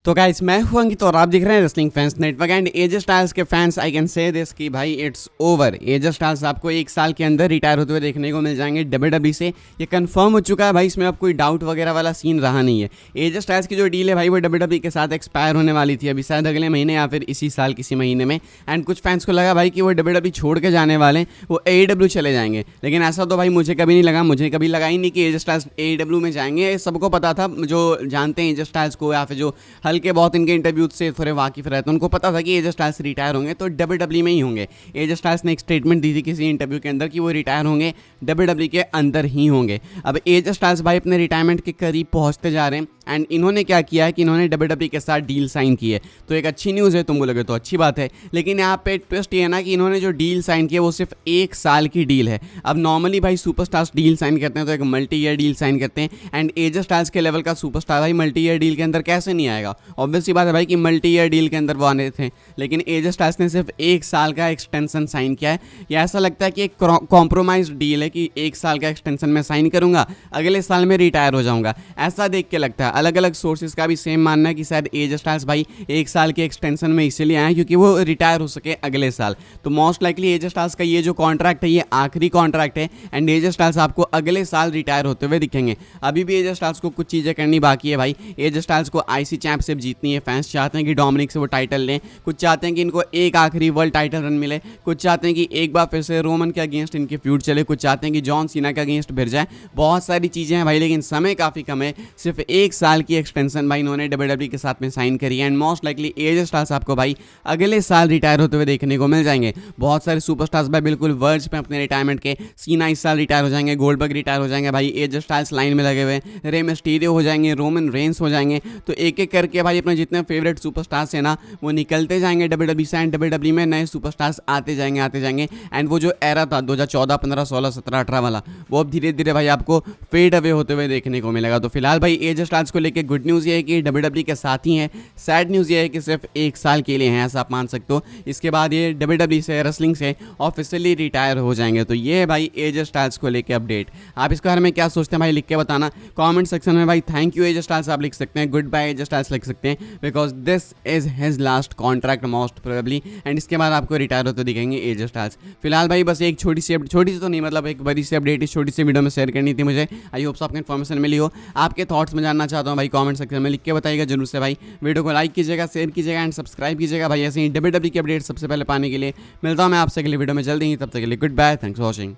तो गाइस मैं हूं अंकित और आप देख रहे हैं wrestling fans network and AJ Styles के fans I can say this कि भाई इट्स ओवर। एजे स्टाइल्स आपको एक साल के अंदर रिटायर होते हुए देखने को मिल जाएंगे डब्ल्यूडब्ल्यूई से। ये कंफर्म हो चुका है भाई, इसमें अब कोई डाउट वगैरह वाला सीन रहा नहीं है। एजे स्टाइल्स की जो डील है भाई वो डब्ल्यूडब्ल्यूई के साथ एक्सपायर होने वाली थी अभी शायद अगले महीने या फिर इसी साल किसी महीने में। एंड कुछ फैंस को लगा भाई कि वो डब्ल्यूडब्ल्यूई छोड़ के जाने वाले, वो एडब्ल्यू चले जाएंगे, लेकिन ऐसा तो भाई मुझे कभी नहीं लगा। मुझे कभी लगा ही नहीं कि एजे स्टाइल्स एडब्ल्यू में जाएंगे। सबको पता था, जो जानते हैं एजे स्टाइल्स को या फिर जो हल्के बहुत इनके इंटरव्यू से थोड़े वाकिफ रहते हैं उनको पता था कि एजे स्टाइल्स रिटायर होंगे तो डब्ल्यूडब्ल्यूई में ही होंगे। एजे स्टाइल्स ने एक स्टेटमेंट दी थी किसी इंटरव्यू के अंदर कि वो रिटायर होंगे डब्ल्यूडब्ल्यूई के अंदर ही होंगे। अब एजे स्टाइल्स भाई अपने रिटायरमेंट के करीब पहुंचते जा रहे हैं एंड इन्होंने क्या किया है कि इन्होंने डब्ल्यूडब्ल्यूई के साथ डील साइन की है। तो एक अच्छी न्यूज़ है, तुम बोलोगे तो अच्छी बात है, लेकिन यहाँ पे ट्विस्ट ये है ना कि इन्होंने जो डील साइन की है वो सिर्फ एक साल की डील है। अब नॉर्मली भाई सुपरस्टार्स डील साइन करते हैं तो एक मल्टी ईयर डील साइन करते हैं एंड एजे स्टाइल्स के लेवल का सुपरस्टार भाई मल्टी ईयर डील के अंदर कैसे नहीं आएगा। ऑब्वियस सी बात है भाई कि मल्टी ईयर डील के अंदर वो आने थे, लेकिन एजे स्टाइल्स ने सिर्फ एक साल का एक्सटेंशन साइन किया है। या ऐसा लगता है कि एक कॉम्प्रोमाइज डील है कि एक साल का एक्सटेंशन में साइन करूंगा, अगले साल में रिटायर हो जाऊंगा, ऐसा देख के लगता है। अलग अलग सोर्सेज का भी सेम मानना है कि शायद एजे स्टाइल्स भाई एक साल के एक्सटेंशन में इसीलिए आए क्योंकि वो रिटायर हो सके अगले साल। तो मोस्ट लाइकली एजे स्टाइल्स का ये जो कॉन्ट्रैक्ट है ये आखिरी कॉन्ट्रैक्ट है एंड एजे स्टाइल्स आपको अगले साल रिटायर होते हुए दिखेंगे। अभी भी एजे स्टाइल्स को कुछ चीज़ें करनी बाकी है भाई। एजे स्टाइल्स को आईसी चैंपियनशिप जीतनी है, फैंस चाहते हैं कि डोमिनिक से वो टाइटल लें, कुछ चाहते हैं कि इनको एक आखिरी वर्ल्ड टाइटल रन मिले, कुछ चाहते हैं कि एक बार फिर से रोमन के अगेंस्ट इनके फ्यूड चले, कुछ चाहते हैं कि जॉन सीना के अगेंस्ट भिड़ जाए। बहुत सारी चीज़ें हैं भाई, लेकिन समय काफ़ी कम है। सिर्फ एक साल की एक्सटेंशन भाई इन्होंने डब्ल्यूडब्ल्यूई के साथ में साइन करी है and most likely AJ stars आपको भाई अगले साल रिटायर होते हुए देखने को मिल जाएंगे। बहुत सारे सुपरस्टार्स भाई बिल्कुल वर्ज पे अपने रिटायरमेंट के। सीना इस साल रिटायर हो जाएंगे, गोल्डबर्ग रिटायर हो जाएंगे भाई, एजे स्टाइल्स लाइन में लगे हुए, रे मिस्टीरियो हो जाएंगे, रोमन रेंस हो जाएंगे। तो एक एक करके भाई अपने जितने फेवरेट सुपरस्टार्स हैं ना वो निकलते जाएंगे डब्ल्यूडब्ल्यूई से एंड डब्ल्यूडब्ल्यूई में नए सुपरस्टार्स आते जाएंगे। एंड वो जो एरा था 2014, 15, 16, 17, 18 वाला, वो अब धीरे धीरे भाई आपको फेड अवे होते हुए देखने को मिलेगा। तो फिलहाल भाई एजे स्टाइल्स को लेकर गुड न्यूज़ ये है कि डब्ल्यूडब्ल्यूई के साथ ही है। सैड न्यूज़ ये है कि सिर्फ एक साल के लिए हैं, ऐसा आप मान सकते हो। इसके बाद ये डब्ल्यूडब्ल्यूई से, रेसलिंग से ऑफिशियली रिटायर हो जाएंगे। तो ये है भाई एजे स्टाइल्स को लेकर अपडेट। आप इसके बारे में क्या सोचते हैं भाई, लिख के बताना कमेंट सेक्शन में भाई। थैंक यू एजे स्टाइल्स आप लिख सकते हैं, गुड बाय एजे स्टाइल्स लिख सकते हैं, because this is his last contract most probably and इसके बाद आपको रिटायर होते दिखेंगे एजे स्टाइल्स। फिलहाल भाई बस एक छोटी सी तो नहीं, मतलब एक बड़ी सी अपडेट इस छोटी सी वीडियो में शेयर करनी थी मुझे। आई होप आपको इन्फॉर्मेशन मिली हो। आपके थॉट्स में जानना चाहता हूँ भाई, कमेंट सेक्शन में लिख के बताइएगा जरूर से भाई। वीडियो को लाइक कीजिएगा, शेयर कीजिएगा एंड सब्सक्राइब कीजिएगा भाई, ऐसे ही डब्ल्यूडब्ल्यूई की अपडेट सबसे पहले पाने के लिए। मिलता हूँ मैं आपसे अगली वीडियो में जल्दी ही, तब तक के लिए good bye, thanks for watching.